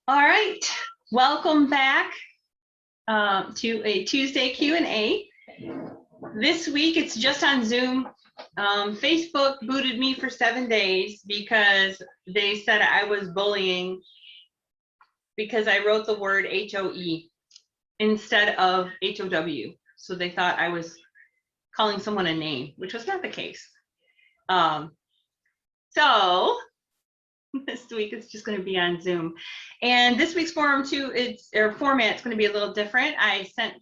All right, welcome back to a Tuesday Q&A. This week it's just on Zoom. Facebook booted me for 7 days because they said I was bullying because I wrote the word H-O-E instead of H-O-W. So they thought I was calling someone a name, which was not the case. So this week it's just going to be on Zoom, and this week's forum too, format's going to be a little different. I sent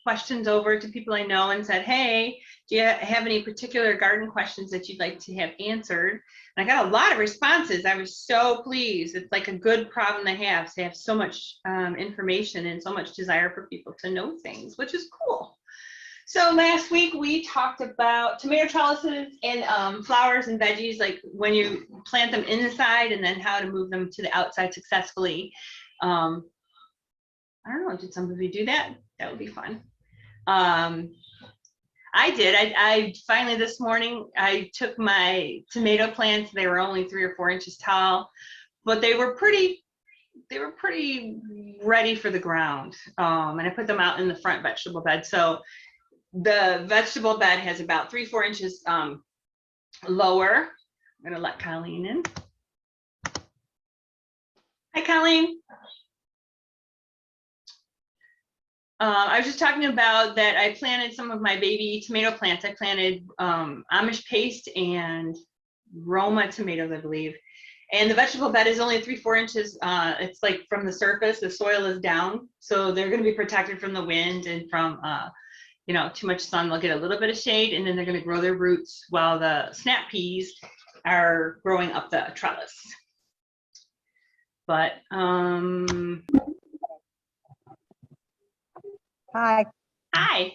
questions over to people I know and said, hey, do you have any particular garden questions that you'd like to have answered? And I got a lot of responses. I was so pleased. It's like a good problem to have so much information and so much desire for people to know things, which is cool. So last week we talked about tomato trellises and flowers and veggies, like when you plant them inside and then how to move them to the outside successfully. I don't know, did some of you do that? That would be fun. I did. I finally this morning, I took my tomato plants. They were only 3 or 4 inches tall, but they were pretty ready for the ground. And I put them out in the front vegetable bed. So the vegetable bed has about 3-4 inches lower. I'm going to let Colleen in. Hi, Colleen. I was just talking about that I planted some of my baby tomato plants. I planted Amish paste and Roma tomatoes, I believe. And the vegetable bed is only 3-4 inches. It's like from the surface, the soil is down. So they're going to be protected from the wind and from too much sun. They'll get a little bit of shade, and then they're going to grow their roots while the snap peas are growing up the trellis. But Hi. Hi.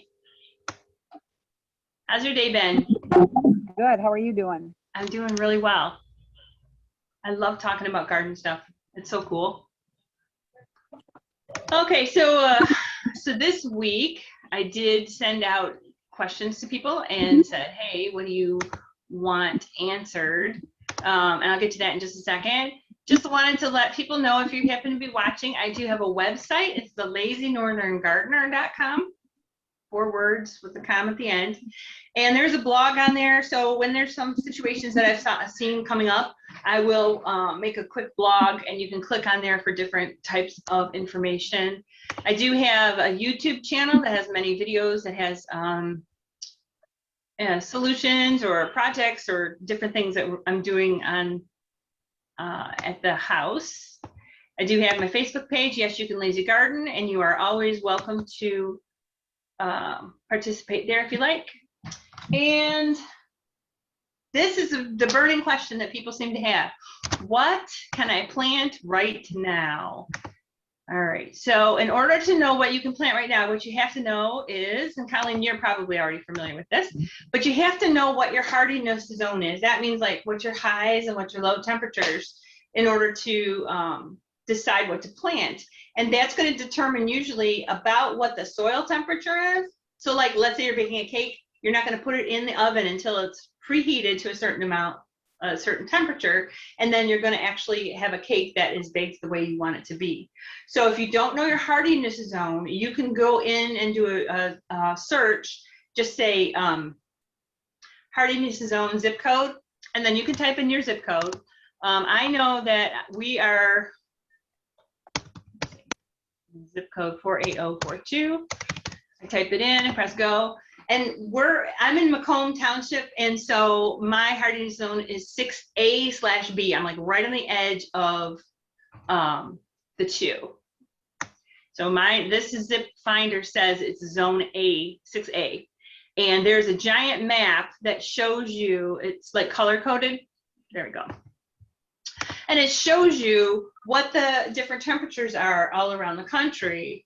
How's your day been? Good. How are you doing? I'm doing really well. I love talking about garden stuff. It's so cool. Okay, so this week I did send out questions to people and said, hey, what do you want answered? And I'll get to that in just a second. Just wanted to let people know, if you happen to be watching, I do have a website. It's thelazynortherngardener.com. 4 words with a comma at the end. And there's a blog on there. So when there's some situations that I've seen coming up, I will make a quick blog, and you can click on there for different types of information. I do have a YouTube channel that has many videos that has solutions or projects or different things that I'm doing on at the house. I do have my Facebook page, Yes You Can Lazy Garden, and you are always welcome to participate there if you like. And this is the burning question that people seem to have. What can I plant right now? All right, so in order to know what you can plant right now, what you have to know is, and Colleen, you're probably already familiar with this, but you have to know what your hardiness zone is. That means like what your highs and what your low temperatures, in order to decide what to plant. And that's going to determine usually about what the soil temperature is. So like, let's say you're baking a cake, you're not going to put it in the oven until it's preheated to a certain amount, a certain temperature, and then you're going to actually have a cake that is baked the way you want it to be. So if you don't know your hardiness zone, you can go in and do a search, just say hardiness zone zip code, and then you can type in your zip code. I know that we are zip code 48042. I type it in and press go. And I'm in Macomb Township, and so my hardiness zone is 6A/B. I'm like right on the edge of the 2. So this zip finder says it's zone A, 6A. And there's a giant map that shows you, it's like color coded. There we go. And it shows you what the different temperatures are all around the country,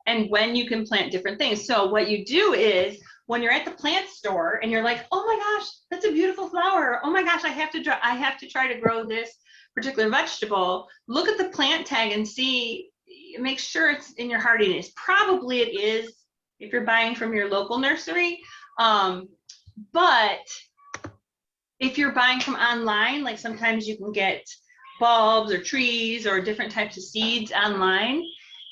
and when you can plant different things. So what you do is, when you're at the plant store and you're like, oh my gosh, that's a beautiful flower. Oh my gosh, I have to try to grow this particular vegetable. Look at the plant tag and see, make sure it's in your hardiness. Probably it is if you're buying from your local nursery. But if you're buying from online, like sometimes you can get bulbs or trees or different types of seeds online.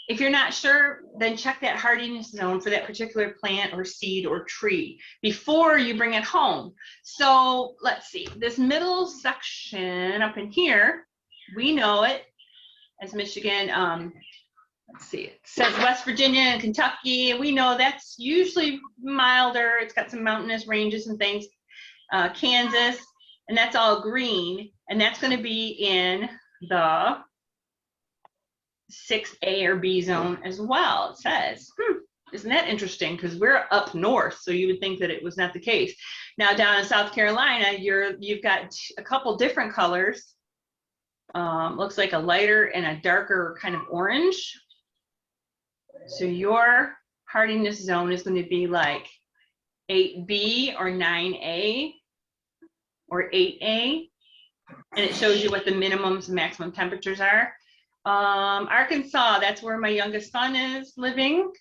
If you're not sure, then check that hardiness zone for that particular plant or seed or tree before you bring it home. So let's see, this middle section up in here, we know it as Michigan. Let's see, it says West Virginia and Kentucky. We know that's usually milder. It's got some mountainous ranges and things. Kansas, and that's all green. And that's going to be in the 6A or B zone as well. It says, isn't that interesting? Because we're up north, so you would think that it was not the case. Now down in South Carolina, you've got a couple different colors. Looks like a lighter and a darker kind of orange. So your hardiness zone is going to be like 8B or 9A or 8A, and it shows you what the minimums and maximum temperatures are. Arkansas, that's where my youngest son is living.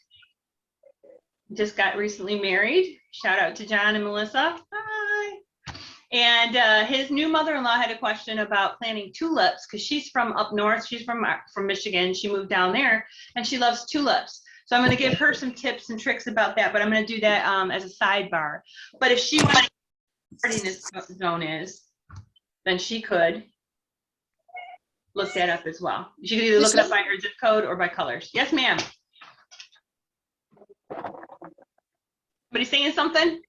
Just got recently married. Shout out to John and Melissa. Hi. And his new mother-in-law had a question about planting tulips because she's from up north. She's from Michigan. She moved down there and she loves tulips. So I'm going to give her some tips and tricks about that, but I'm going to do that as a sidebar. But if she wants to know what hardiness zone is, then she could look that up as well. She could either look it up by her zip code or by colors. Yes, ma'am. Somebody saying something?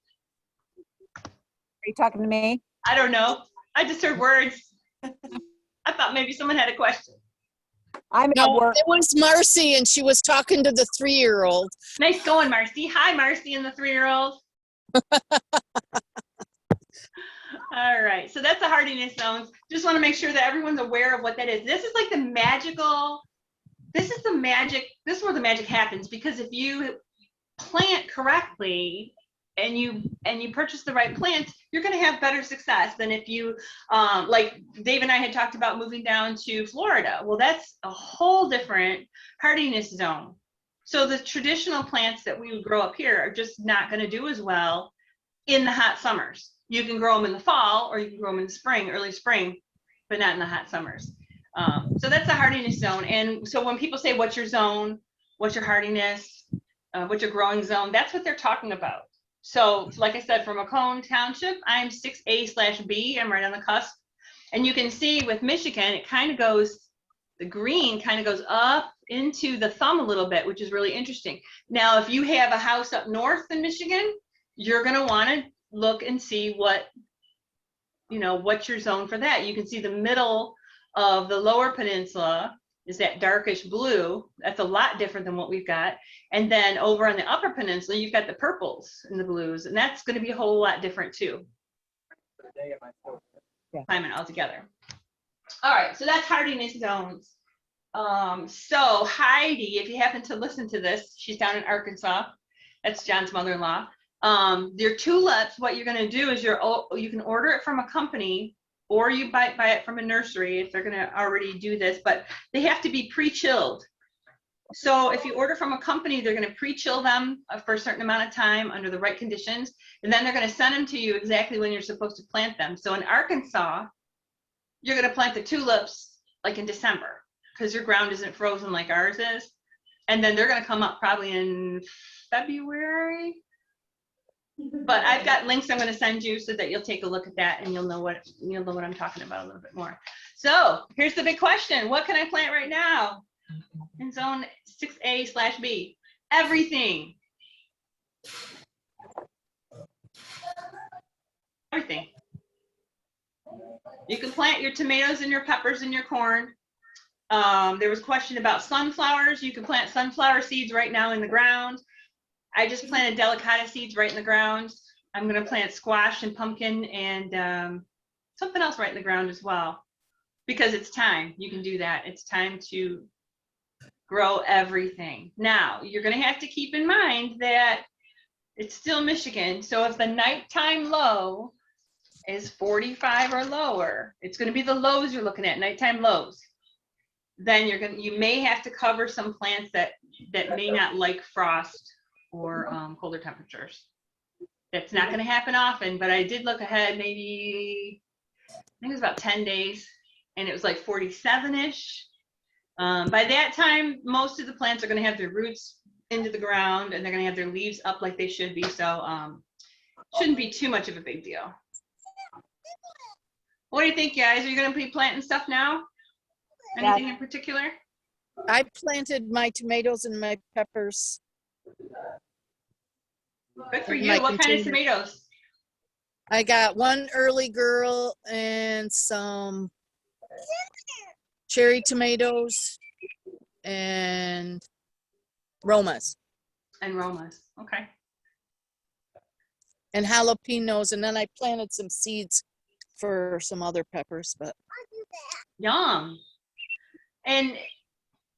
Are you talking to me? I don't know. I just heard words. I thought maybe someone had a question. I'm at No, work. it was Marcy, and she was talking to the 3-year-old. Nice going, Marcy. Hi, Marcy and the 3-year-old. All right, so that's the hardiness zones. Just want to make sure that everyone's aware of what that is. This is like the magical, this is the magic, this is where the magic happens, because if you plant correctly and you purchase the right plants, you're going to have better success than if you, like Dave and I had talked about moving down to Florida. Well, that's a whole different hardiness zone. So the traditional plants that we would grow up here are just not going to do as well in the hot summers. You can grow them in the fall or you can grow them in the spring, early spring, but not in the hot summers. So that's a hardiness zone. And so when people say, what's your zone? What's your hardiness? What's your growing zone? That's what they're talking about. So like I said, from Macomb Township, I'm 6A/B. I'm right on the cusp. And you can see with Michigan, it kind of goes, the green kind of goes up into the thumb a little bit, which is really interesting. Now, if you have a house up north in Michigan, you're going to want to look and see what, what's your zone for that. You can see the middle of the lower peninsula is that darkish blue. That's a lot different than what we've got. And then over on the upper peninsula, you've got the purples and the blues, and that's going to be a whole lot different too. Climate altogether. All right, so that's hardiness zones. So Heidi, if you happen to listen to this, she's down in Arkansas. That's John's mother-in-law. Your tulips, what you're going to do is you can order it from a company, or you buy it from a nursery if they're going to already do this, but they have to be pre-chilled. So if you order from a company, they're going to pre-chill them for a certain amount of time under the right conditions, and then they're going to send them to you exactly when you're supposed to plant them. So in Arkansas, you're going to plant the tulips like in December because your ground isn't frozen like ours is, and then they're going to come up probably in February. But I've got links I'm going to send you so that you'll take a look at that and you'll know what I'm talking about a little bit more. So here's the big question. What can I plant right now in zone 6A/B? Everything. Everything. You can plant your tomatoes and your peppers and your corn. There was a question about sunflowers. You can plant sunflower seeds right now in the ground. I just planted delicata seeds right in the ground. I'm going to plant squash and pumpkin and something else right in the ground as well, because it's time. You can do that. It's time to grow everything. Now, you're going to have to keep in mind that it's still Michigan. So if the nighttime low is 45 or lower, it's going to be the lows you're looking at, nighttime lows. Then you may have to cover some plants that may not like frost or colder temperatures. That's not going to happen often, but I did look ahead maybe, I think it was about 10 days, and it was like 47-ish. By that time, most of the plants are going to have their roots into the ground, and they're going to have their leaves up like they should be. So shouldn't be too much of a big deal. What do you think, guys? Are you going to be planting stuff now? Anything in particular? I planted my tomatoes and my peppers. Good for in you. my What kind of container. tomatoes? I got one early girl and some cherry tomatoes and Romas And Romas. Okay. and jalapenos. And then I planted some seeds for some other peppers, but Yum. And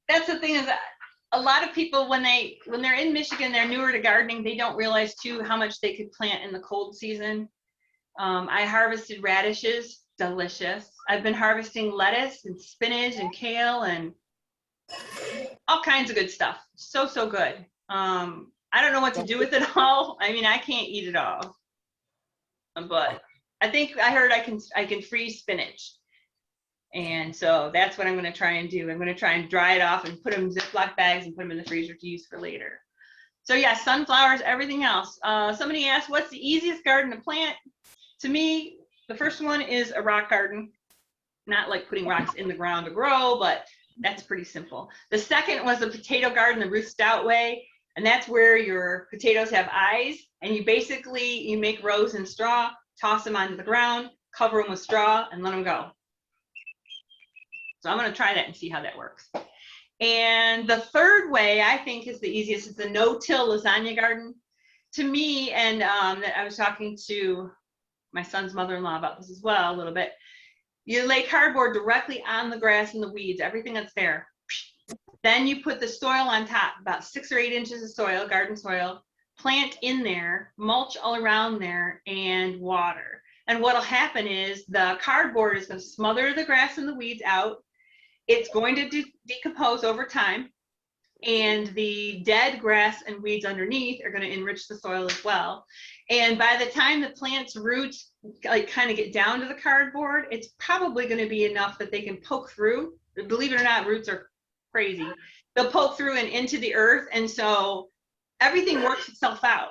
that's the thing is that a lot of people, when they're in Michigan, they're newer to gardening, they don't realize too how much they could plant in the cold season. I harvested radishes, delicious. I've been harvesting lettuce and spinach and kale and all kinds of good stuff. So good. I don't know what to do with it all. I mean, I can't eat it all, but I think I heard I can freeze spinach. And so that's what I'm going to try and do. I'm going to try and dry it off and put them in Ziploc bags and put them in the freezer to use for later. So yeah, sunflowers, everything else. Somebody asked, what's the easiest garden to plant? To me, the first one is a rock garden. Not like putting rocks in the ground to grow, but that's pretty simple. The second was a potato garden the Ruth Stout way. And that's where your potatoes have eyes. And you make rows in straw, toss them onto the ground, cover them with straw, and let them go. So I'm going to try that and see how that works. And the third way I think is the easiest is the no-till lasagna garden. To me, and I was talking to my son's mother-in-law about this as well a little bit. You lay cardboard directly on the grass and the weeds, everything that's there. Then you put the soil on top, about 6 or 8 inches of soil, garden soil, plant in there, mulch all around there, and water. And what'll happen is the cardboard is going to smother the grass and the weeds out. It's going to decompose over time, and the dead grass and weeds underneath are going to enrich the soil as well. And by the time the plant's roots kind of get down to the cardboard, it's probably going to be enough that they can poke through. Believe it or not, roots are crazy. They'll poke through and into the earth, and so everything works itself out.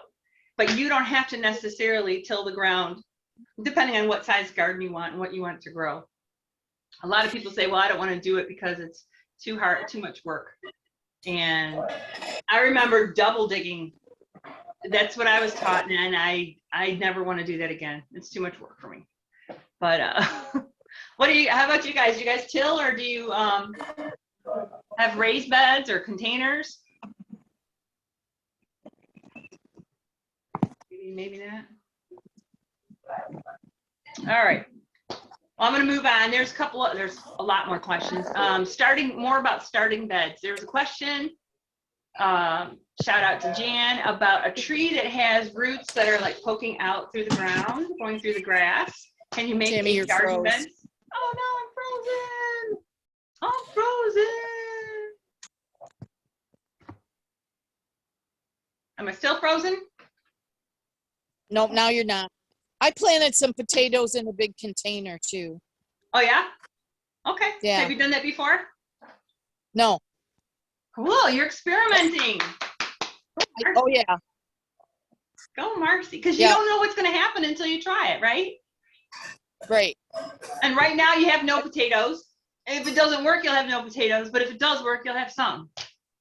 But you don't have to necessarily till the ground, depending on what size garden you want and what you want to grow. A lot of people say, well, I don't want to do it because it's too hard, too much work. And I remember double digging. That's what I was taught, and I never want to do that again. It's too much work for me. But how about you guys? Do you guys till, or do you have raised beds or containers? Maybe not. All right. Well, I'm going to move on. There's a lot more questions. More about starting beds. There's a question, shout out to Jan, about a tree that has roots that are like poking out through the ground, going through the grass. Can you make Tammy, a garden froze. bed? Oh no, I'm frozen. Am I still frozen? nope, now you're not. I planted some potatoes in a big container too. Oh yeah? Okay. Yeah. Have you done that before? No. Cool, you're experimenting. Oh yeah. Go, Marcy, because you don't know what's going to happen until you try it, right? Right. And right now you have no potatoes. If it doesn't work, you'll have no potatoes. But if it does work, you'll have some,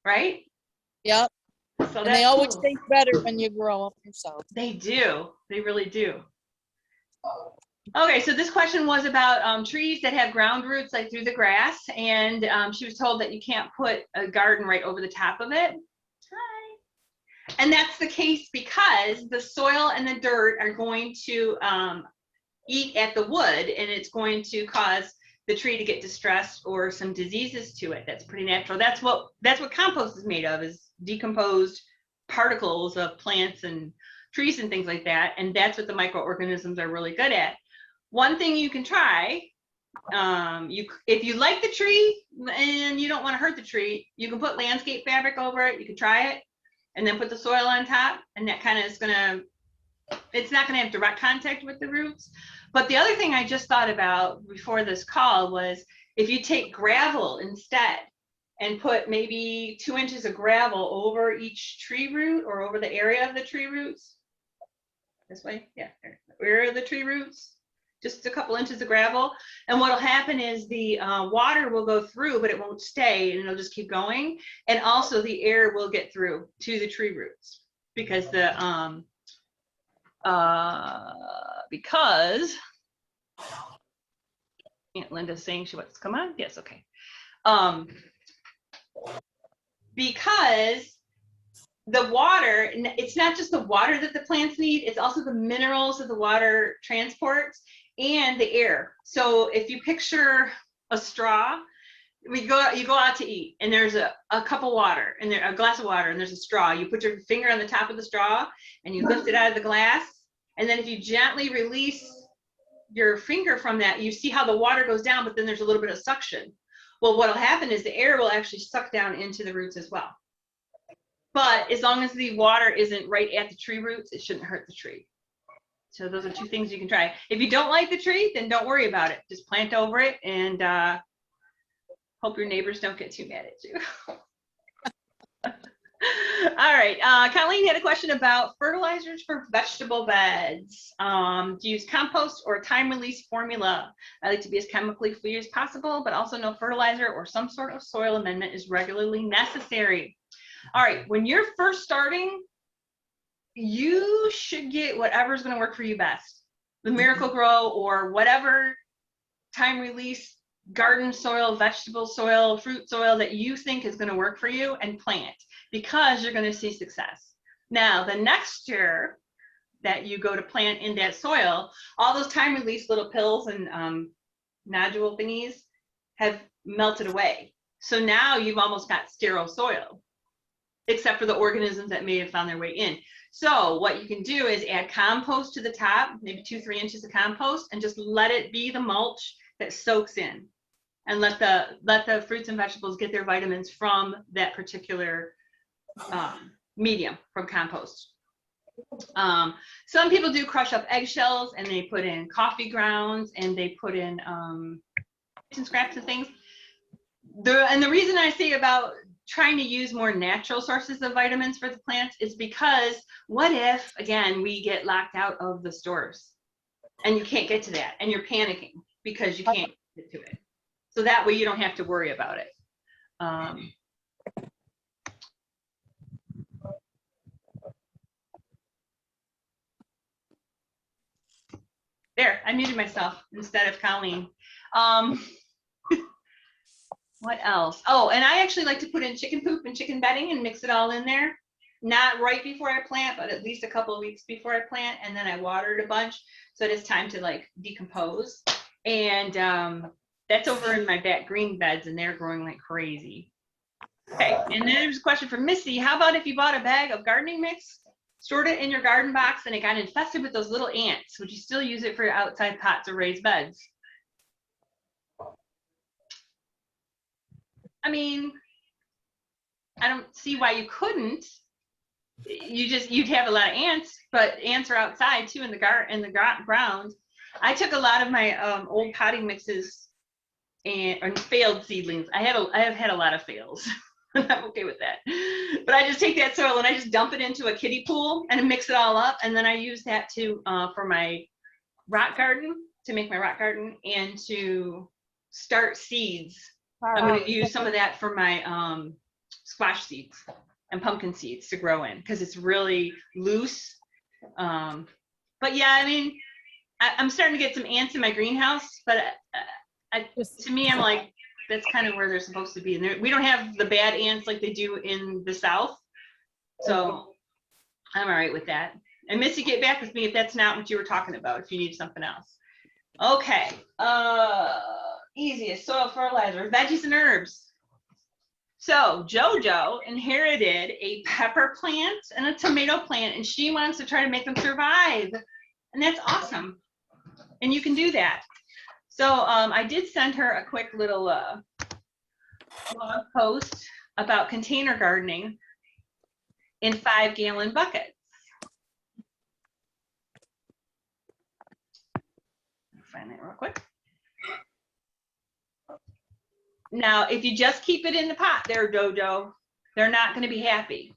right? Yep. So And they always cool. taste better when you grow them yourself. They do. They really do. Okay, so this question was about trees that have ground roots like through the grass, and she was told that you can't put a garden right over the top of it. Hi. And that's the case because the soil and the dirt are going to eat at the wood, and it's going to cause the tree to get distressed or some diseases to it. That's pretty natural. That's what compost is made of, is decomposed particles of plants and trees and things like that. And that's what the microorganisms are really good at. One thing you can try, if you like the tree and you don't want to hurt the tree, you can put landscape fabric over it. You can try it and then put the soil on top, and that kind of is it's not going to have direct contact with the roots. But the other thing I just thought about before this call was If you take gravel instead and put maybe 2 inches of gravel over each tree root or over the area of the tree roots, this way, yeah, where are the tree roots? Just a couple inches of gravel. And what'll happen is the water will go through, but it won't stay, and it'll just keep going. And also the air will get through to the tree roots because because Aunt Linda's saying she wants to come on. Yes, okay. Because the water, it's not just the water that the plants need, it's also the minerals that the water transports and the air. So if you picture a straw, you go out to eat and there's a cup of water and a glass of water and there's a straw. You put your finger on the top of the straw and you lift it out of the glass. And then if you gently release your finger from that, you see how the water goes down, but then there's a little bit of suction. Well, what'll happen is the air will actually suck down into the roots as well. But as long as the water isn't right at the tree roots, it shouldn't hurt the tree. So those are 2 things you can try. If you don't like the tree, then don't worry about it. Just plant over it and hope your neighbors don't get too mad at you. All right, Colleen had a question about fertilizers for vegetable beds. Do you use compost or time-release formula? I like to be as chemically free as possible, but also no fertilizer or some sort of soil amendment is regularly necessary. All right, when you're first starting, you should get whatever's going to work for you best. The Miracle Grow or whatever time-release garden soil, vegetable soil, fruit soil that you think is going to work for you, and plant, because you're going to see success. Now, the next year that you go to plant in that soil, all those time-release little pills and nodule thingies have melted away. So now you've almost got sterile soil, except for the organisms that may have found their way in. So what you can do is add compost to the top, maybe 2-3 inches of compost, and just let it be the mulch that soaks in, and let the fruits and vegetables get their vitamins from that particular medium, from compost. Some people do crush up eggshells and they put in coffee grounds and they put in kitchen scraps and things. And the reason I say about trying to use more natural sources of vitamins for the plants is because what if, again, we get locked out of the stores and you can't get to that and you're panicking because you can't get to it. So that way you don't have to worry about it. There, I muted myself instead of Colleen. What else? Oh, and I actually like to put in chicken poop and chicken bedding and mix it all in there. Not right before I plant, but at least a couple of weeks before I plant. And then I water it a bunch so it is time to like decompose. And that's over in my back green beds and they're growing like crazy. Okay, and then there's a question from Missy. How about if you bought a bag of gardening mix, stored it in your garden box, and it got infested with those little ants? Would you still use it for your outside pots or raised beds? I mean, I don't see why you couldn't. You'd have a lot of ants, but ants are outside too in the ground. I took a lot of my old potting mixes and failed seedlings. I have had a lot of fails. I'm okay with that. But I just take that soil and I just dump it into a kiddie pool and mix it all up, and then I use that to for my rock garden, to make my rock garden and to start seeds. I'm going to use some of that for my squash seeds and pumpkin seeds to grow in because it's really loose. But yeah, I mean, I'm starting to get some ants in my greenhouse, but to me, I'm like, that's kind of where they're supposed to be. And we don't have the bad ants like they do in the South. So I'm all right with that. And Missy, get back with me if that's not what you were talking about, if you need something else. Okay. Easiest soil fertilizer, veggies and herbs. So JoJo inherited a pepper plant and a tomato plant, and she wants to try to make them survive. And that's awesome. And you can do that. So I did send her a quick little blog post about container gardening in 5-gallon buckets. Find that real quick. Now, if you just keep it in the pot there, Dodo, they're not going to be happy.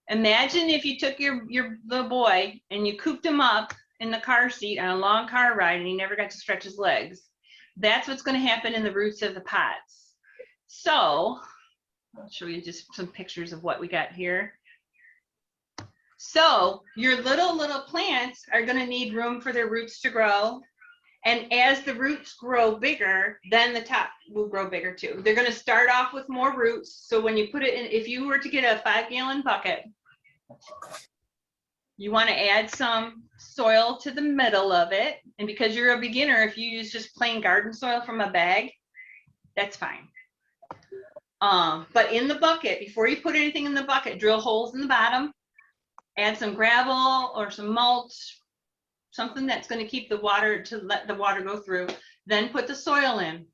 Imagine if you took your little boy and you cooped him up in the car seat on a long car ride and he never got to stretch his legs. That's what's going to happen in the roots of the pots. So I'll show you just some pictures of what we got here. So your little plants are going to need room for their roots to grow. And as the roots grow bigger, then the top will grow bigger too. They're going to start off with more roots. So when you put it in, if you were to get a 5-gallon bucket, you want to add some soil to the middle of it. And because you're a beginner, if you use just plain garden soil from a bag, that's fine. But in the bucket, before you put anything in the bucket, drill holes in the bottom, add some gravel or some mulch, something that's going to keep the water, to let the water go through, then put the soil in.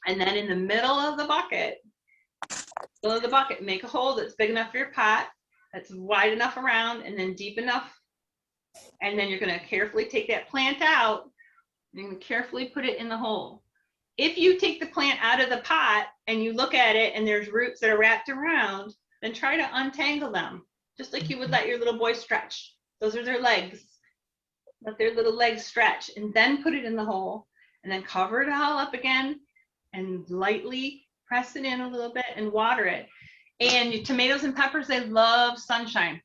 And then in the middle of the bucket, make a hole that's big enough for your pot, that's wide enough around and then deep enough. And then you're going to carefully take that plant out and carefully put it in the hole. If you take the plant out of the pot and you look at it and there's roots that are wrapped around, then try to untangle them, just like you would let your little boy stretch. Those are their legs. Let their little legs stretch and then put it in the hole and then cover it all up again and lightly press it in a little bit and water it. And your tomatoes and peppers, they love sunshine.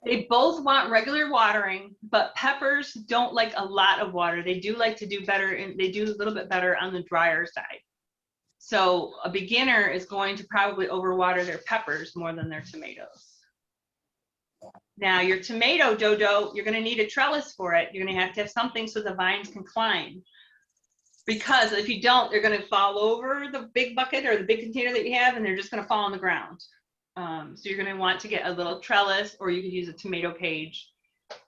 They both want regular watering, but peppers don't like a lot of water. They do like to do better, and they do a little bit better on the drier side. So a beginner is going to probably overwater their peppers more than their tomatoes. Now your tomato, Dodo, you're going to need a trellis for it. You're going to have something so the vines can climb. Because if you don't, they're going to fall over the big bucket or the big container that you have, and they're just going to fall on the ground. So you're going to want to get a little trellis, or you could use a tomato cage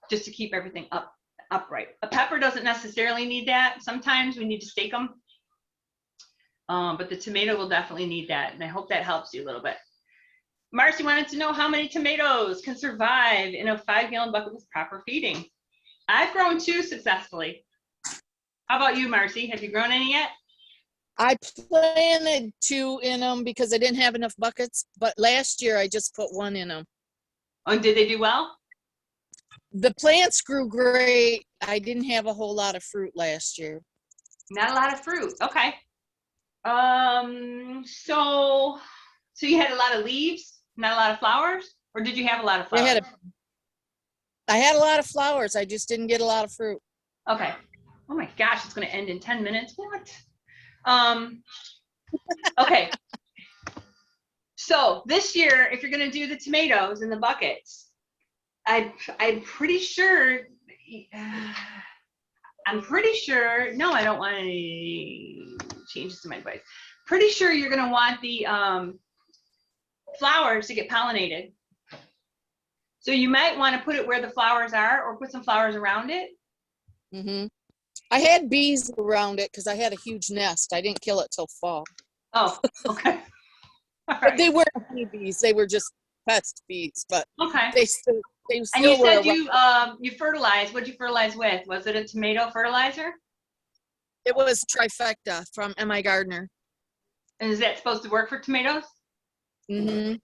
just to keep everything upright. A pepper doesn't necessarily need that. Sometimes we need to stake them. But the tomato will definitely need that. And I hope that helps you a little bit. Marcy wanted to know how many tomatoes can survive in a 5-gallon bucket with proper feeding. I've grown 2 successfully. How about you, Marcy? Have you grown any yet? I planted 2 in them because I didn't have enough buckets, but last year I just put 1 in them. Oh, did they do well? The plants grew great. I didn't have a whole lot of fruit last year. Not a lot of fruit. Okay. So you had a lot of leaves, not a lot of flowers, or did you have a lot of flowers? I had a lot of flowers. I just didn't get a lot of fruit. Okay. Oh my gosh, it's going to end in 10 minutes. What? Okay. So this year, if you're going to do the tomatoes in the buckets, I'm pretty sure, no, I don't want any changes to my advice. Pretty sure you're going to want the flowers to get pollinated. So you might want to put it where the flowers are, or put some flowers around it. Mm-hmm. I had bees around it because I had a huge nest. I didn't kill it till fall. Oh, okay. All But right. they weren't honeybees. They were just pest bees. But Okay. they still And you were said around. you fertilized. What'd you fertilize with? Was it a tomato fertilizer? It was Trifecta from M.I. Gardner. And is that supposed to work for tomatoes? Mm-hmm.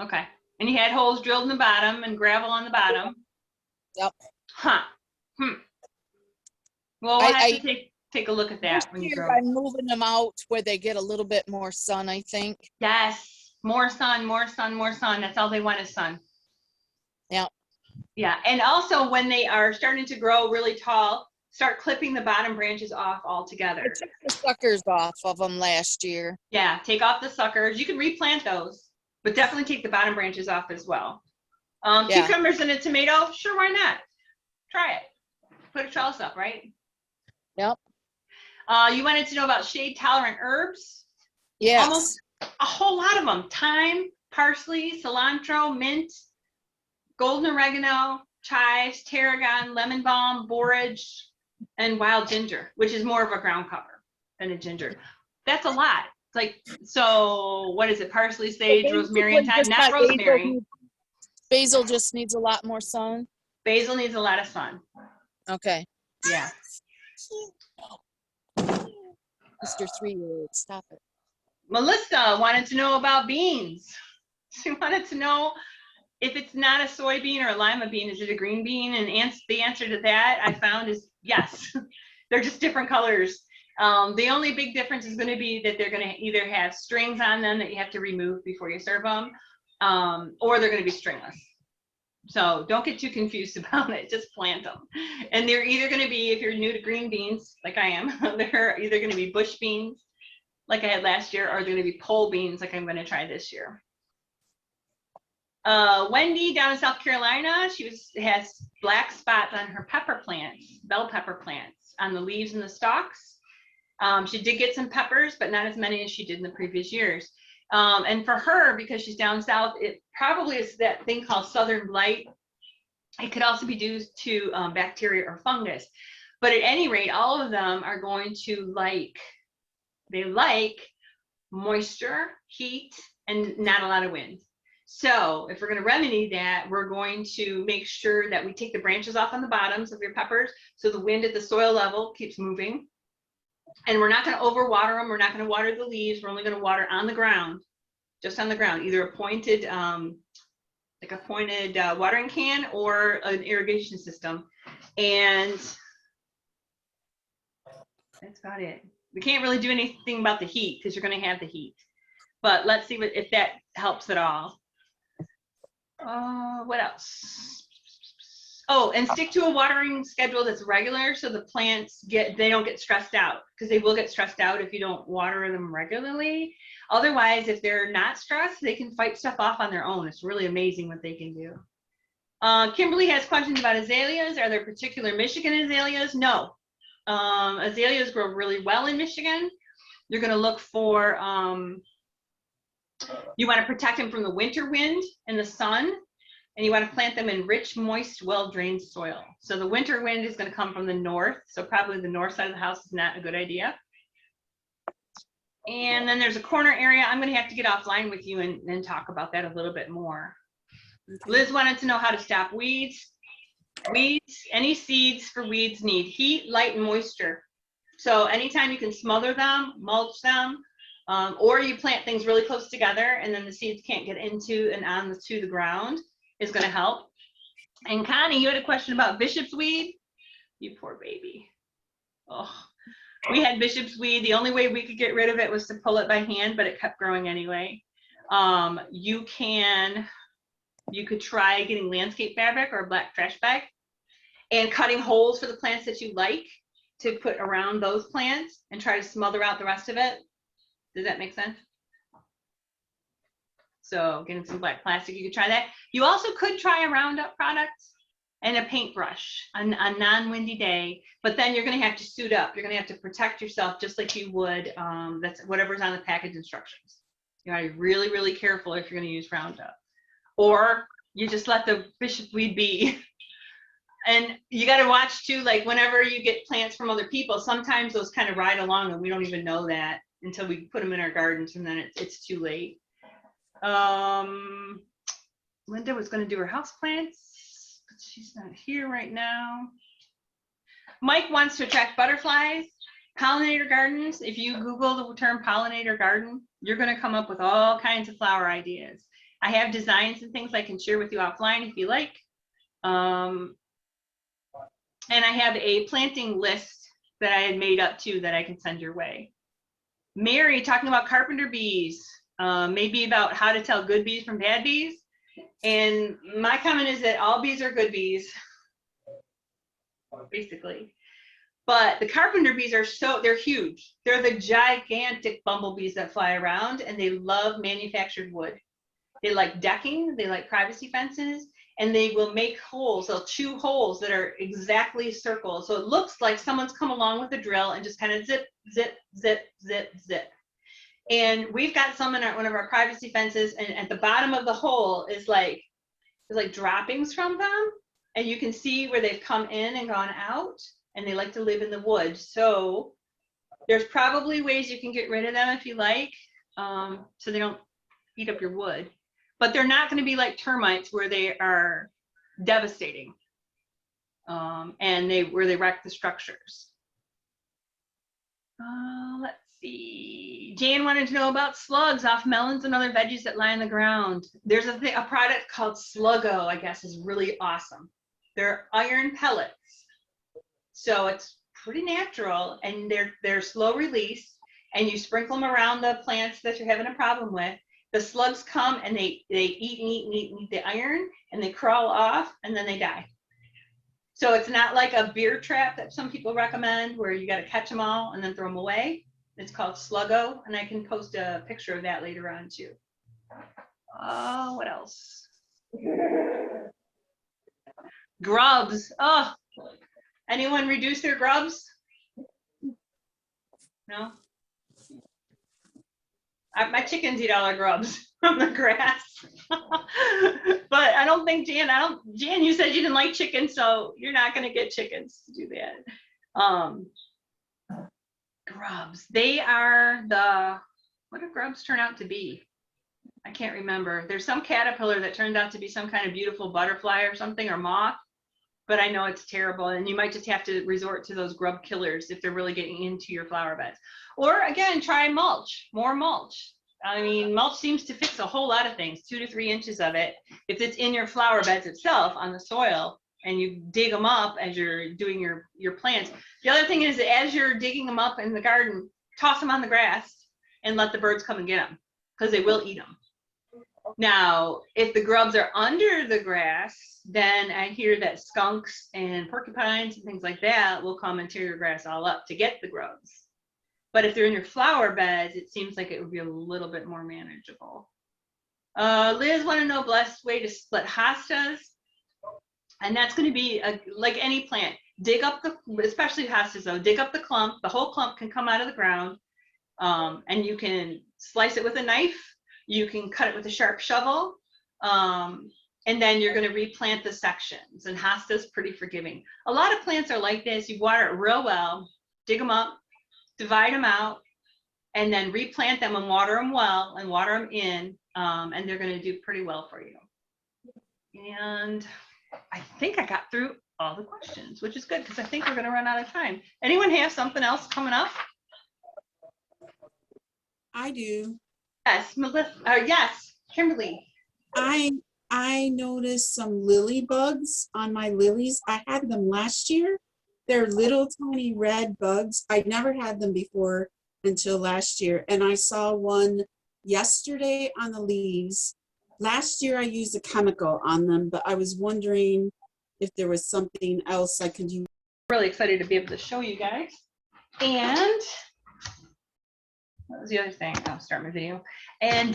Okay. And you had holes drilled in the bottom and gravel on the bottom. Yep. Huh. Well, we'll have to take a look at that when you grow. I'm moving them out where they get a little bit more sun, I think. Yes. More sun, more sun, more sun. That's all they want is sun. Yeah. Yeah. And also when they are starting to grow really tall, start clipping the bottom branches off altogether. I took the suckers off of them last year. Yeah. Take off the suckers. You can replant those, but definitely take the bottom branches off as well. Yeah. Cucumbers in a tomato? Sure, why not? Try it. Put a trellis up, right? Yep. You wanted to know about shade-tolerant herbs? Yes. Almost a whole lot of them. Thyme, parsley, cilantro, mint, golden oregano, chives, tarragon, lemon balm, borage, and wild ginger, which is more of a ground cover than a ginger. That's a lot. It's like, so what is it? Parsley, sage, rosemary, and thyme. Not rosemary. Basil just needs a lot more sun. Basil needs a lot of sun. Okay. Yeah. Mr. 3-year-old, stop it. Melissa wanted to know about beans. She wanted to know if it's not a soybean or a lima bean, is it a green bean? And the answer to that I found is yes. They're just different colors. The only big difference is going to be that they're going to either have strings on them that you have to remove before you serve them, or they're going to be stringless. So don't get too confused about it. Just plant them. And they're either going to be, if you're new to green beans, like I am, they're either going to be bush beans, like I had last year, or they're going to be pole beans, like I'm going to try this year. Wendy down in South Carolina, she has black spots on her pepper plants, bell pepper plants, on the leaves and the stalks. She did get some peppers, but not as many as she did in the previous years. And for her, because she's down south, it probably is that thing called southern blight. It could also be due to bacteria or fungus. But at any rate, all of them are going to like moisture, heat, and not a lot of wind. So if we're going to remedy that, we're going to make sure that we take the branches off on the bottoms of your peppers so the wind at the soil level keeps moving. And we're not going to overwater them. We're not going to water the leaves. We're only going to water on the ground, just on the ground, either a pointed, like a pointed watering can or an irrigation system. And that's about it. We can't really do anything about the heat because you're going to have the heat. But let's see if that helps at all. What else? Oh, and stick to a watering schedule that's regular so the plants they don't get stressed out, because they will get stressed out if you don't water them regularly. Otherwise, if they're not stressed, they can fight stuff off on their own. It's really amazing what they can do. Kimberly has questions about azaleas. Are there particular Michigan azaleas? No. Azaleas grow really well in Michigan. You're going to look for, you want to protect them from the winter wind and the sun. And you want to plant them in rich, moist, well-drained soil. So the winter wind is going to come from the north. So probably the north side of the house is not a good idea. And then there's a corner area. I'm going to have to get offline with you and talk about that a little bit more. Okay. Liz wanted to know how to stop weeds. Any seeds for weeds need heat, light, and moisture. So anytime you can smother them, mulch them, or you plant things really close together and then the seeds can't get into and on to the ground, is going to help. And Connie, you had a question about bishop's weed. You poor baby. Oh, we had bishop's weed. The only way we could get rid of it was to pull it by hand, but it kept growing anyway. You could try getting landscape fabric or a black trash bag and cutting holes for the plants that you like to put around those plants and try to smother out the rest of it. Does that make sense? So getting some black plastic, you could try that. You also could try a Roundup product and a paintbrush on a non-windy day, but then you're going to have to suit up. You're going to have to protect yourself just like you would, that's whatever's on the package instructions. You gotta be really, really careful if you're going to use Roundup. Or you just let the bishop weed be. And you got to watch too, like whenever you get plants from other people, sometimes those kind of ride along and we don't even know that until we put them in our gardens, and then it's too late. Linda was going to do her houseplants, but she's not here right now. Mike wants to attract butterflies. Pollinator gardens. If you Google the term pollinator garden, you're going to come up with all kinds of flower ideas. I have designs and things I can share with you offline if you like. And I have a planting list that I had made up too that I can send your way. Mary talking about carpenter bees. Maybe about how to tell good bees from bad bees. And my comment is that all bees are good bees, basically. But the carpenter bees are they're huge. They're the gigantic bumblebees that fly around, and they love manufactured wood. They like decking, they like privacy fences, and they will make holes. They'll chew holes that are exactly circles. So it looks like someone's come along with a drill and just kind of zip, zip, zip, zip, zip. And we've got some in one of our privacy fences, and at the bottom of the hole is like droppings from them, and you can see where they've come in and gone out, and they like to live in the wood. So there's probably ways you can get rid of them if you like, so they don't eat up your wood. But they're not going to be like termites where they are devastating, and where they wreck the structures. Let's see. Jan wanted to know about slugs off melons and other veggies that lie on the ground. There's a product called Sluggo, I guess, is really awesome. They're iron pellets. So it's pretty natural, and they're slow release, and you sprinkle them around the plants that you're having a problem with. The slugs come and they eat and eat and eat and eat the iron, and they crawl off and then they die. So it's not like a beer trap that some people recommend where you got to catch them all and then throw them away. It's called Sluggo, and I can post a picture of that later on too. What else? Grubs. Oh, anyone reduce their grubs? No? My chickens eat all our grubs from the grass. But I don't think Jan, you said you didn't like chickens, so you're not gonna get chickens to do that. Grubs, they are what do grubs turn out to be? I can't remember. There's some caterpillar that turned out to be some kind of beautiful butterfly or something, or moth, but I know it's terrible, and you might just have to resort to those grub killers if they're really getting into your flower beds. Or again, try mulch, more mulch. I mean, mulch seems to fix a whole lot of things, 2 to 3 inches of it. If it's in your flower beds itself on the soil, and you dig them up as you're doing your plants. The other thing is, as you're digging them up in the garden, toss them on the grass and let the birds come and get them, because they will eat them. Now, if the grubs are under the grass, then I hear that skunks and porcupines and things like that will come and tear your grass all up to get the grubs. But if they're in your flower beds, it seems like it would be a little bit more manageable. Liz want to know best way to split hostas. And that's going to be like any plant. Dig up especially hostas though, dig up the clump. The whole clump can come out of the ground. And you can slice it with a knife. You can cut it with a sharp shovel. And then you're going to replant the sections. And hosta's pretty forgiving. A lot of plants are like this. You water it real well, dig them up, divide them out, and then replant them and water them well and water them in. And they're going to do pretty well for you. And I think I got through all the questions, which is good because I think we're going to run out of time. Anyone have something else coming up? I do. Yes, Melissa. Yes, Kimberly. I noticed some lily bugs on my lilies. I had them last year. They're little tiny red bugs. I'd never had them before until last year. And I saw one yesterday on the leaves. Last year I used a chemical on them, but I was wondering if there was something else I could use. Really excited to be able to show you guys. And what was the other thing? I'll start my video. And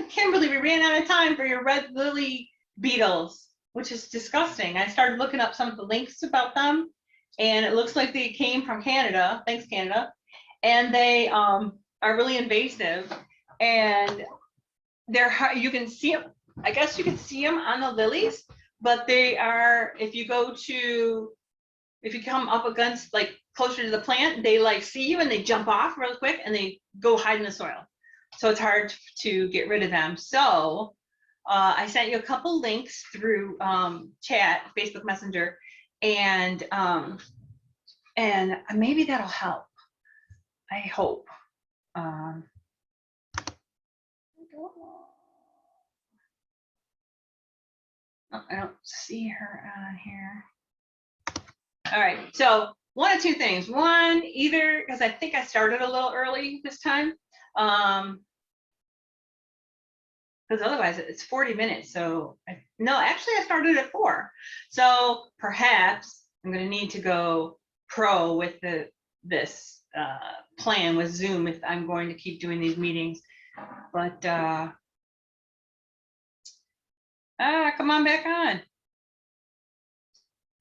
Kimberly, we ran out of time for your red lily beetles, which is disgusting. I started looking up some of the links about them, and it looks like they came from Canada. Thanks, Canada. And they are really invasive, and you can see them. I guess you can see them on the lilies, but they are, if you come up against, like, closer to the plant, they like see you and they jump off real quick and they go hide in the soil. So it's hard to get rid of them. So I sent you a couple links through chat, Facebook Messenger, and maybe that'll help. I hope. Oh, I don't see her on here. All right, so one of two things. One, either because I think I started a little early this time, because otherwise it's 40 minutes. So no, actually I started at 4. So perhaps I'm going to need to go pro with this plan with Zoom if I'm going to keep doing these meetings. But come on back on.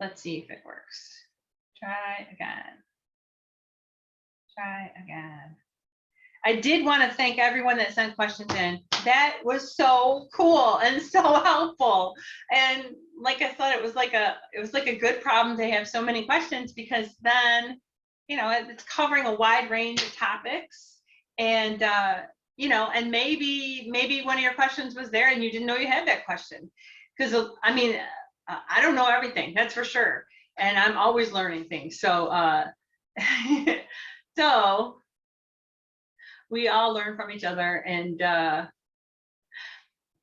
Let's see if it works. Try again. Try again. I did want to thank everyone that sent questions in. That was so cool and so helpful. And like I thought, it was like a good problem to have so many questions, because then, you know, it's covering a wide range of topics. And you know, and maybe one of your questions was there and you didn't know you had that question. Because I mean, I don't know everything, that's for sure. And I'm always learning things. So so we all learn from each other. And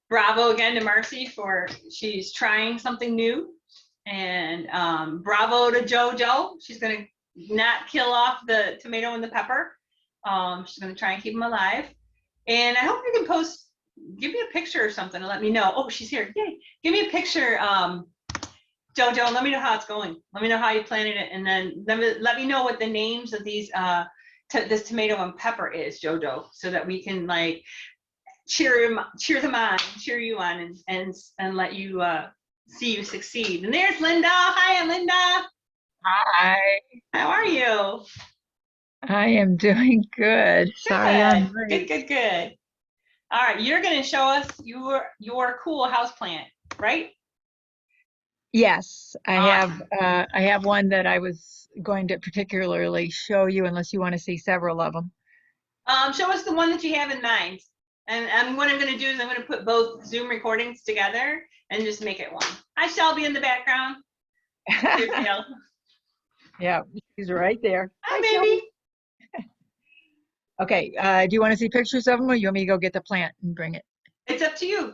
bravo again to Marcy for she's trying something new. And bravo to JoJo. She's gonna not kill off the tomato and the pepper. She's gonna try and keep them alive. And I hope you can post, give me a picture or something and let me know. Oh, she's here. Yay. Give me a picture, JoJo, let me know how it's going. Let me know how you planted it. And then let me know what the names of these, this tomato and pepper is, JoJo, so that we can like cheer them on, cheer you on and let you see you succeed. And there's Linda. Hi, Linda. Hi, How are you? I am doing good. Sorry, I'm Good, late. good. All right, you're going to show us your cool house plant, right? Yes, I have one that I was going to particularly show you, unless you want to see several of them. Show us the one that you have in mind. And what I'm going to do is I'm going to put both Zoom recordings together and just make it one. Hi, Shelby in the background. Here's Dale. Yeah, she's right there. Hi, baby. Okay, do you want to see pictures of them, or you want me to go get the plant and bring it? It's up to you.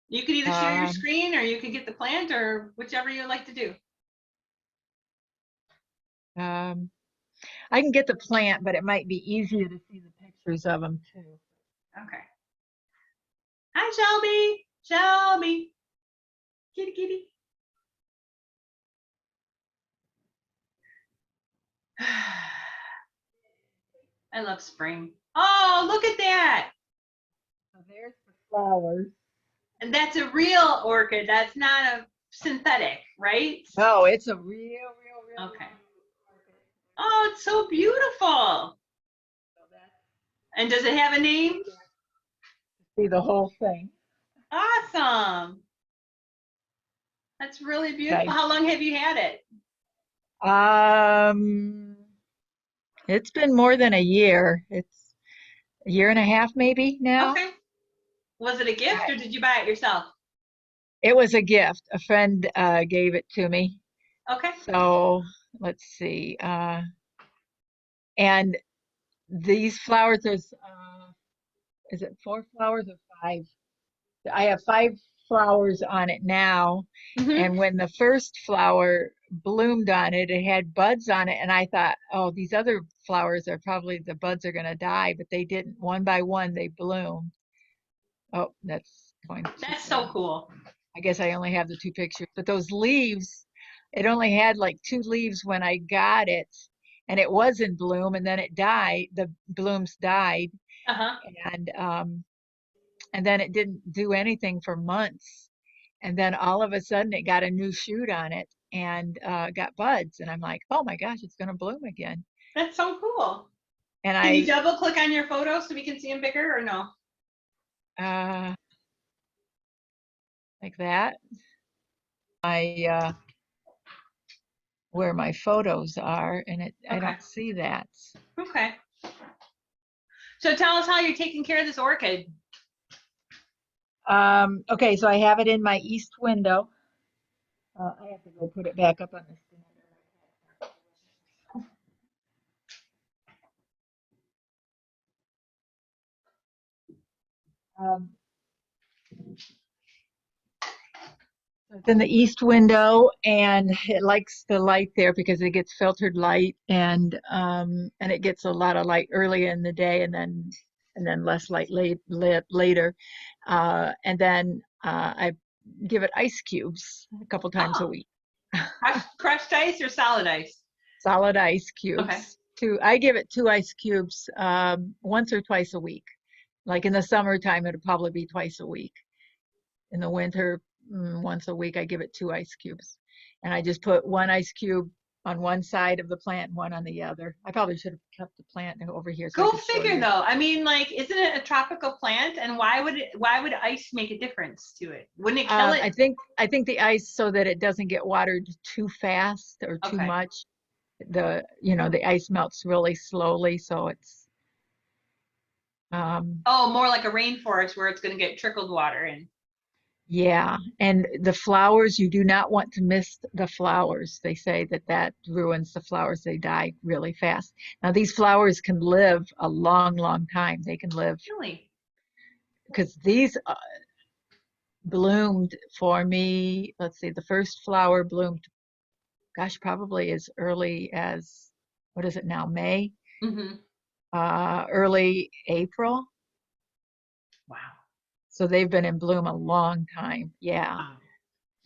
You could either share your Um, screen or you could get the plant or whichever you like to do. I can get the plant, but it might be easier to see the pictures of them too. Okay. Hi, Shelby. Shelby. Kitty, kitty. I love spring. Oh, look at that. So there's the flowers. And that's a real orchid. That's not a synthetic, right? No, it's a real. Okay. Oh, it's so beautiful. So that's And does it have a name? see the whole thing. Awesome. That's really beautiful. Okay. How long have you had it? It's been more than a year. It's a year and a half maybe now. Okay. Was it a gift or did you buy it yourself? It was a gift. A friend gave it to me. Okay. So let's see. And these flowers, is it 4 flowers or 5? I have 5 flowers on it now. Mhm. And when the first flower bloomed on it, it had buds on it. And I thought, oh, these other flowers are probably, the buds are going to die, but they didn't. One by one, they bloomed. Oh, that's going to. That's so cool. I guess I only have the 2 pictures, but those leaves, it only had like 2 leaves when I got it, and it was in bloom, and then it died. The blooms died, Uh-huh. and then it didn't do anything for months, and then all of a sudden it got a new shoot on it and got buds, and I'm like, oh my gosh, it's going to bloom again. That's so cool. And Can you double click on your photo so we can see them bigger or no? Like that. Where my photos are, and I Okay. don't see that. Okay. So tell us how you're taking care of this orchid. Okay, so I have it in my east window. I have to go put it back up on the stand. So it's in the east window, and it likes the light there because it gets filtered light, and it gets a lot of light early in the day, and then less light later. And then I give it ice cubes a couple times a week. Crushed ice or solid ice? Solid ice cubes. Okay. I give it 2 ice cubes once or twice a week. Like in the summertime, it'll probably be twice a week. In the winter, once a week, I give it 2 ice cubes. And I just put 1 ice cube on one side of the plant and 1 on the other. I probably should have kept the plant over here. So Go figure though. I mean, like, isn't it a tropical plant? And why would ice make a difference to it? Wouldn't it kill it? I think the ice, so that it doesn't get watered too fast or too Okay. much. The ice melts really slowly, so it's Oh, more like a rainforest where it's going to get trickled water in. Yeah, and the flowers, you do not want to miss the flowers. They say that that ruins the flowers. They die really fast. Now, these flowers can live a long, long time. They can live Really? because these bloomed for me. Let's see, the first flower bloomed, gosh, probably as early as, what is it now, May? Mm-hmm. Early April. Wow. So they've been in bloom a long time. Yeah. Wow.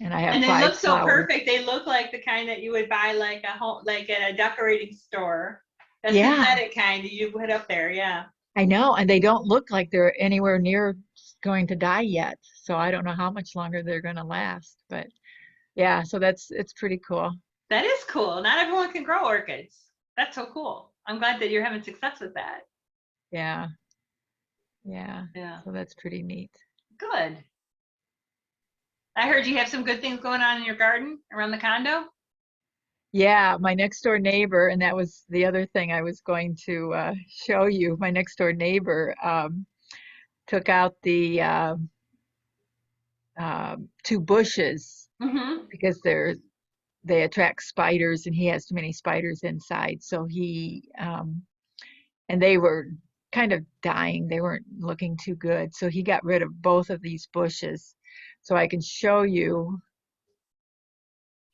And I have And they five look so flowers. perfect. They look like the kind that you would buy like a home, like at a decorating store. The Yeah, synthetic kind that you put up there. Yeah. I know. And they don't look like they're anywhere near going to die yet. So I don't know how much longer they're going to last. But yeah, so it's pretty cool. That is cool. Not everyone can grow orchids. That's so cool. I'm glad that you're having success with that. Yeah. Yeah. Yeah. So that's pretty neat. Good. I heard you have some good things going on in your garden around the condo. Yeah, my next door neighbor, and that was the other thing I was going to show you. My next door neighbor took out the two bushes Mm-hmm. because they attract spiders, and he has too many spiders inside. So and they were kind of dying. They weren't looking too good. So he got rid of both of these bushes. So I can show you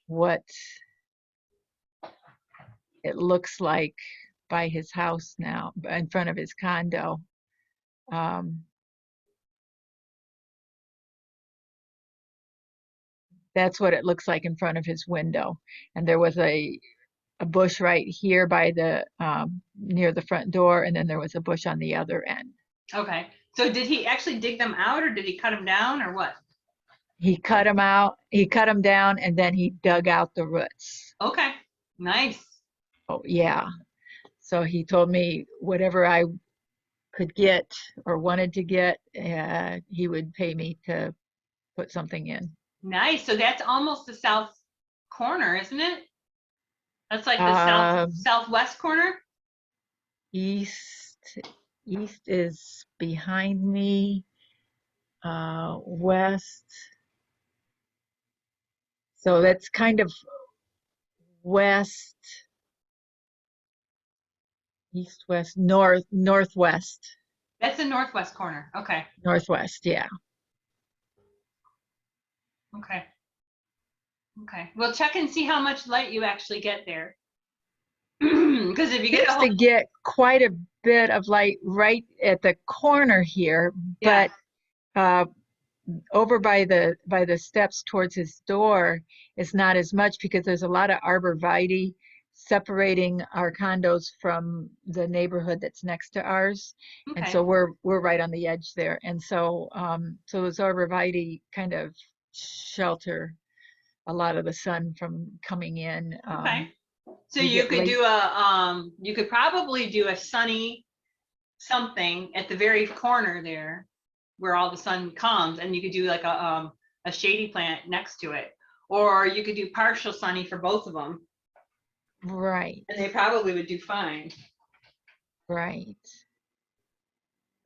what it looks like by his house now, in front of his condo. Um, that's what it looks like in front of his window. And there was a bush right here by the near the front door, and then there was a bush on the other end. Okay. So did he actually dig them out or did he cut them down or what? He cut them out, he cut them down, and then he dug out the roots. Okay. Nice. Oh, yeah. So he told me whatever I could get or wanted to get, he would pay me to put something in. Nice. So that's almost the south corner, isn't it? That's like the Um, southwest corner. East is behind me. West. So that's kind of west, east, west, north, northwest, That's the northwest corner. Okay. northwest. Yeah. Okay. Okay. Well, check and see how much light you actually get there. Because if you get a Seems whole, to get quite a bit of light right at the corner here, yeah. but over by the steps towards his door is not as much because there's a lot of arborvitae separating our condos from the neighborhood that's next to ours. And Okay. so we're right on the edge there. And so so those arborvitae kind of shelter a lot of the sun from coming in. Okay. So We you get could late. do you could probably do a sunny something at the very corner there where all the sun comes, and you could do like a shady plant next to it, or you could do partial sunny for both of them, Right, and they probably would do fine. right.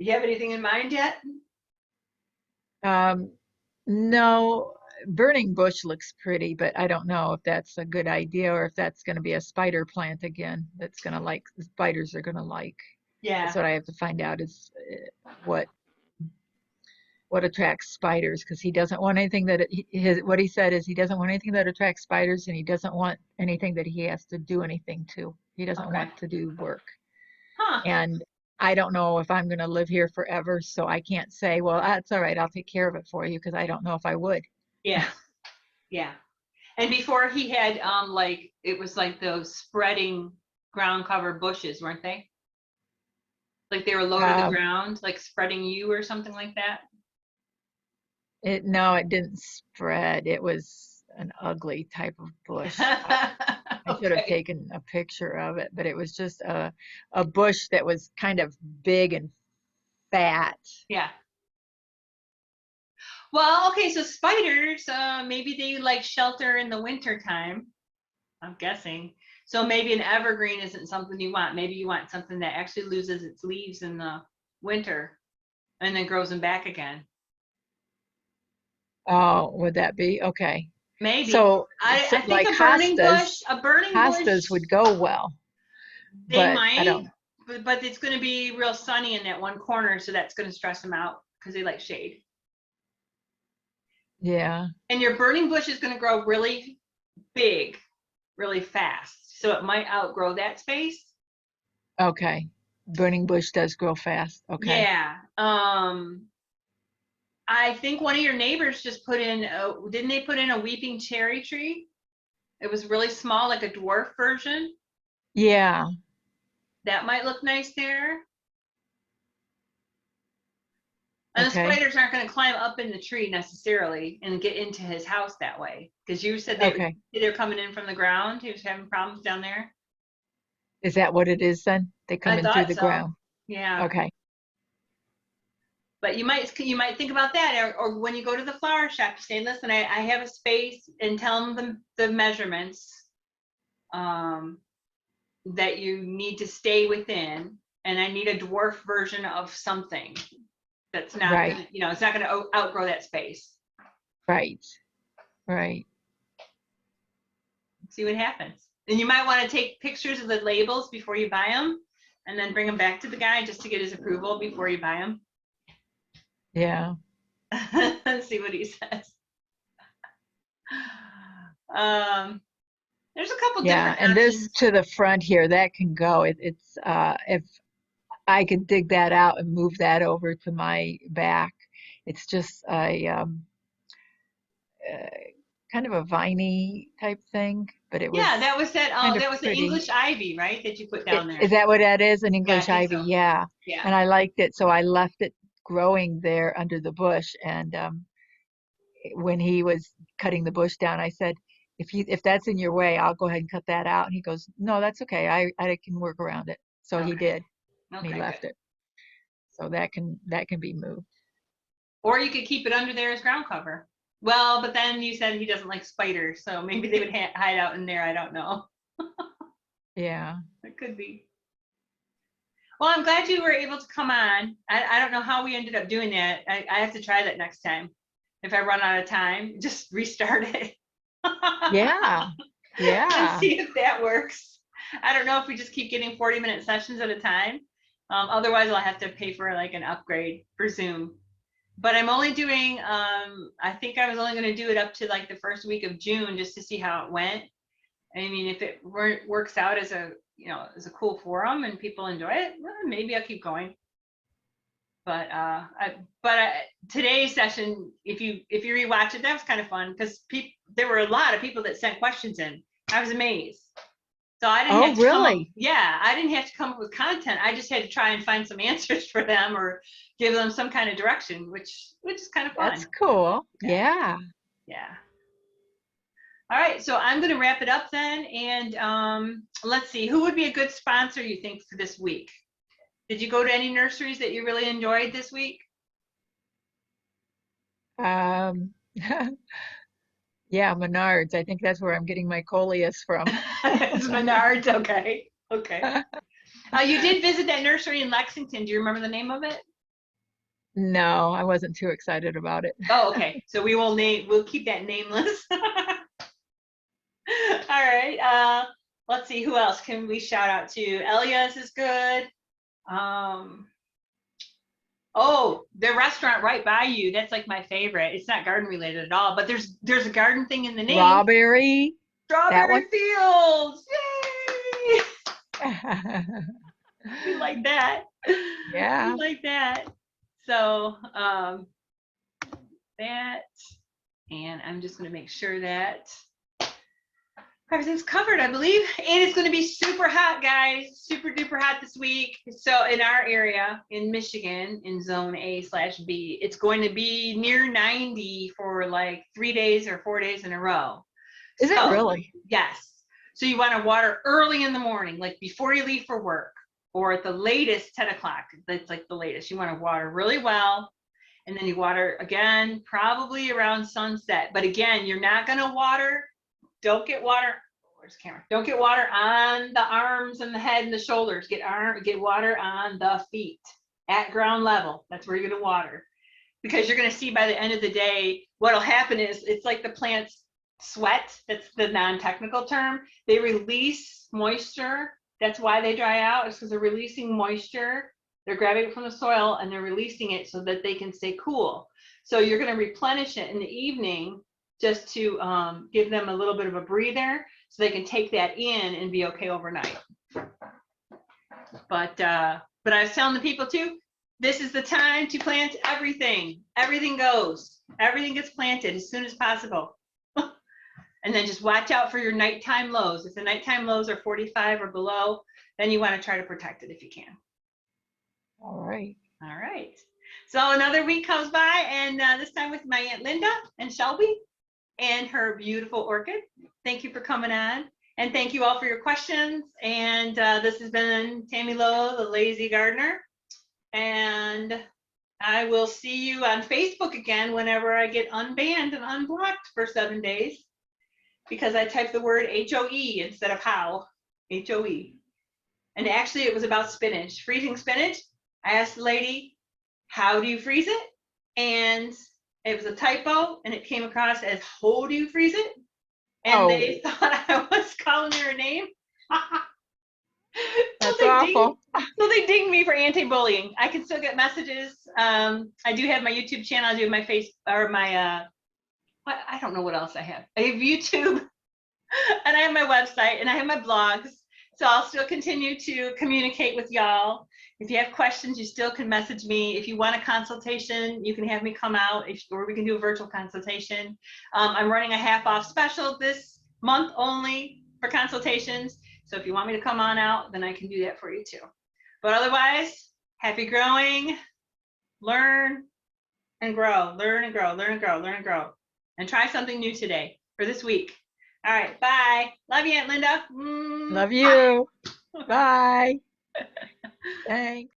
Do you have anything in mind yet? No, burning bush looks pretty, but I don't know if that's a good idea or if that's going to be a spider plant again that's going to like, the spiders are going to like. Yeah. That's what I have to find out is what attracts spiders, because he doesn't want anything that what he said is he doesn't want anything that attracts spiders, and he doesn't want anything that he has to do anything to. He doesn't Okay. want to do work. Huh. And I don't know if I'm going to live here forever, so I can't say, well, that's all right, I'll take care of it for you, because I don't know if I would. Yeah. Yeah. And before he had like it was like those spreading ground cover bushes, weren't they? Like they were low to the ground, like spreading you or something like that. No, it didn't spread. It was an ugly type of bush. I should have Okay. taken a picture of it, but it was just a bush that was kind of big and fat. Yeah. Well, okay, so spiders, maybe they like shelter in the winter time, I'm guessing. So maybe an evergreen isn't something you want. Maybe you want something that actually loses its leaves in the winter and then grows them back again. Oh, would that be? Okay. Maybe. So, I think like a burning bush, hostas would go well, they but I might, don't, but it's going to be real sunny in that one corner, so that's going to stress them out because they like shade. yeah, And your burning bush is going to grow really big, really fast, so it might outgrow that space. okay. Burning bush does grow fast. Okay. Yeah. I think one of your neighbors just put in, didn't they put in a weeping cherry tree? It was really small, like a dwarf version. Yeah, That might look nice there. And the okay. spiders aren't going to climb up in the tree necessarily and get into his house that way. Because you said Okay. they're coming in from the ground. He was having problems down there. Is that what it is then? They come I in through thought the so. ground. Yeah. Okay. But you might think about that, or when you go to the flower shop, you say, listen, I have a space, and tell them the measurements that you need to stay within, and I need a dwarf version of something that's not Right. gonna, it's not going to outgrow that space. Right. Right. See what happens. And you might want to take pictures of the labels before you buy them, and then bring them back to the guy just to get his approval before you buy them. Yeah. See what he says. There's a couple Yeah. different And this options. to the front here, that can go. It's if I could dig that out and move that over to my back. It's just a uh, kind of a viney type thing, but it was Yeah, that was that. kind Oh, of that was the pretty. English ivy, right? That you put down there. Is that what that is? An Yeah, I English think ivy? so. Yeah. Yeah. And I liked it, so I left it growing there under the bush. And when he was cutting the bush down, I said, if that's in your way, I'll go ahead and cut that out. And he goes, no, that's okay. I can work around it. So he Okay. did, and he Okay, left good. it. So that can be moved. Or you could keep it under there as ground cover. Well, but then you said he doesn't like spiders, so maybe they would hide out in there. I don't know. Yeah. It could be. Well, I'm glad you were able to come on. I don't know how we ended up doing that. I have to try that next time. If I run out of time, just restart it. Yeah. And Yeah. see if that works. I don't know if we just keep getting 40-minute sessions at a time. Otherwise, I'll have to pay for like an upgrade for Zoom. But I'm only doing, I think I was only going to do it up to like the first week of June just to see how it went. I mean, if it works out as a cool forum and people enjoy it, well, maybe I'll keep going. But today's session, if you rewatch it, that was kind of fun because there were a lot of people that sent questions in. I was amazed. So I didn't have to come up, I didn't have to come up with content. I just had to try and find some answers for them or give them some kind of direction, which is kind of fun. That's cool. Yeah. Yeah. All right, so I'm going to wrap it up then, and let's see, who would be a good sponsor you think for this week? Did you go to any nurseries that you really enjoyed this week? Yeah, Menards. I think that's where I'm getting my coleus from. It's Menards. Okay. You did visit that nursery in Lexington. Do you remember the name of it? No, I wasn't too excited about it. Oh, okay. So we'll keep that nameless. All right. Let's see, who else can we shout out to? Elias is good. Oh, the restaurant right by you. That's like my favorite. It's not garden related at all, but there's a garden thing in the name. Strawberry. Strawberry Fields. Yay! We like that. Yeah. We like that. So that, and I'm just going to make sure that everything's covered, I believe. And it's going to be super hot, guys. Super duper hot this week. So in our area in Michigan, in zone A/B, it's going to be near 90 for like 3 days or 4 days in a row. Is it really? Yes. So you want to water early in the morning, like before you leave for work, or at the latest 10 o'clock. That's like the latest. You want to water really well. And then you water again, probably around sunset. But again, you're not going to water. Don't get water. Where's the camera? Don't get water on the arms and the head and the shoulders. Get water on the feet at ground level. That's where you're going to water. because you're going to see by the end of the day, what'll happen is it's like the plants sweat. That's the non-technical term. They release moisture. That's why they dry out. It's because they're releasing moisture. They're grabbing it from the soil and they're releasing it so that they can stay cool. So you're going to replenish it in the evening just to give them a little bit of a breather so they can take that in and be okay overnight. But I was telling the people too, this is the time to plant everything. Everything goes. Everything gets planted as soon as possible. And then just watch out for your nighttime lows. If the nighttime lows are 45 or below, then you want to try to protect it if you can. All right. All right. So another week comes by, and this time with my Aunt Linda and Shelby and her beautiful orchid. Thank you for coming on. And thank you all for your questions. And this has been Tammy Lowe, the Lazy Gardener. And I will see you on Facebook again whenever I get unbanned and unblocked for 7 days, because I typed the word HOE instead of how, HOE. And actually it was about spinach, freezing spinach. I asked the lady, how do you freeze it? And it was a typo and it came across as how do you freeze it? And they thought I was calling her a name. That's awful. So they dinged me for anti-bullying. I can still get messages. I do have my YouTube channel. I do have my face or my, I don't know what else I have. I have YouTube and I have my website and I have my blogs. So I'll still continue to communicate with y'all. If you have questions, you still can message me. If you want a consultation, you can have me come out, or we can do a virtual consultation. I'm running a half-off special this month only for consultations. So if you want me to come on out, then I can do that for you too. But otherwise, happy growing, learn and grow, learn and grow, learn and grow, learn and grow. And try something new today or this week. All right, bye. Love you, Aunt Linda. Love you. Bye. Thanks.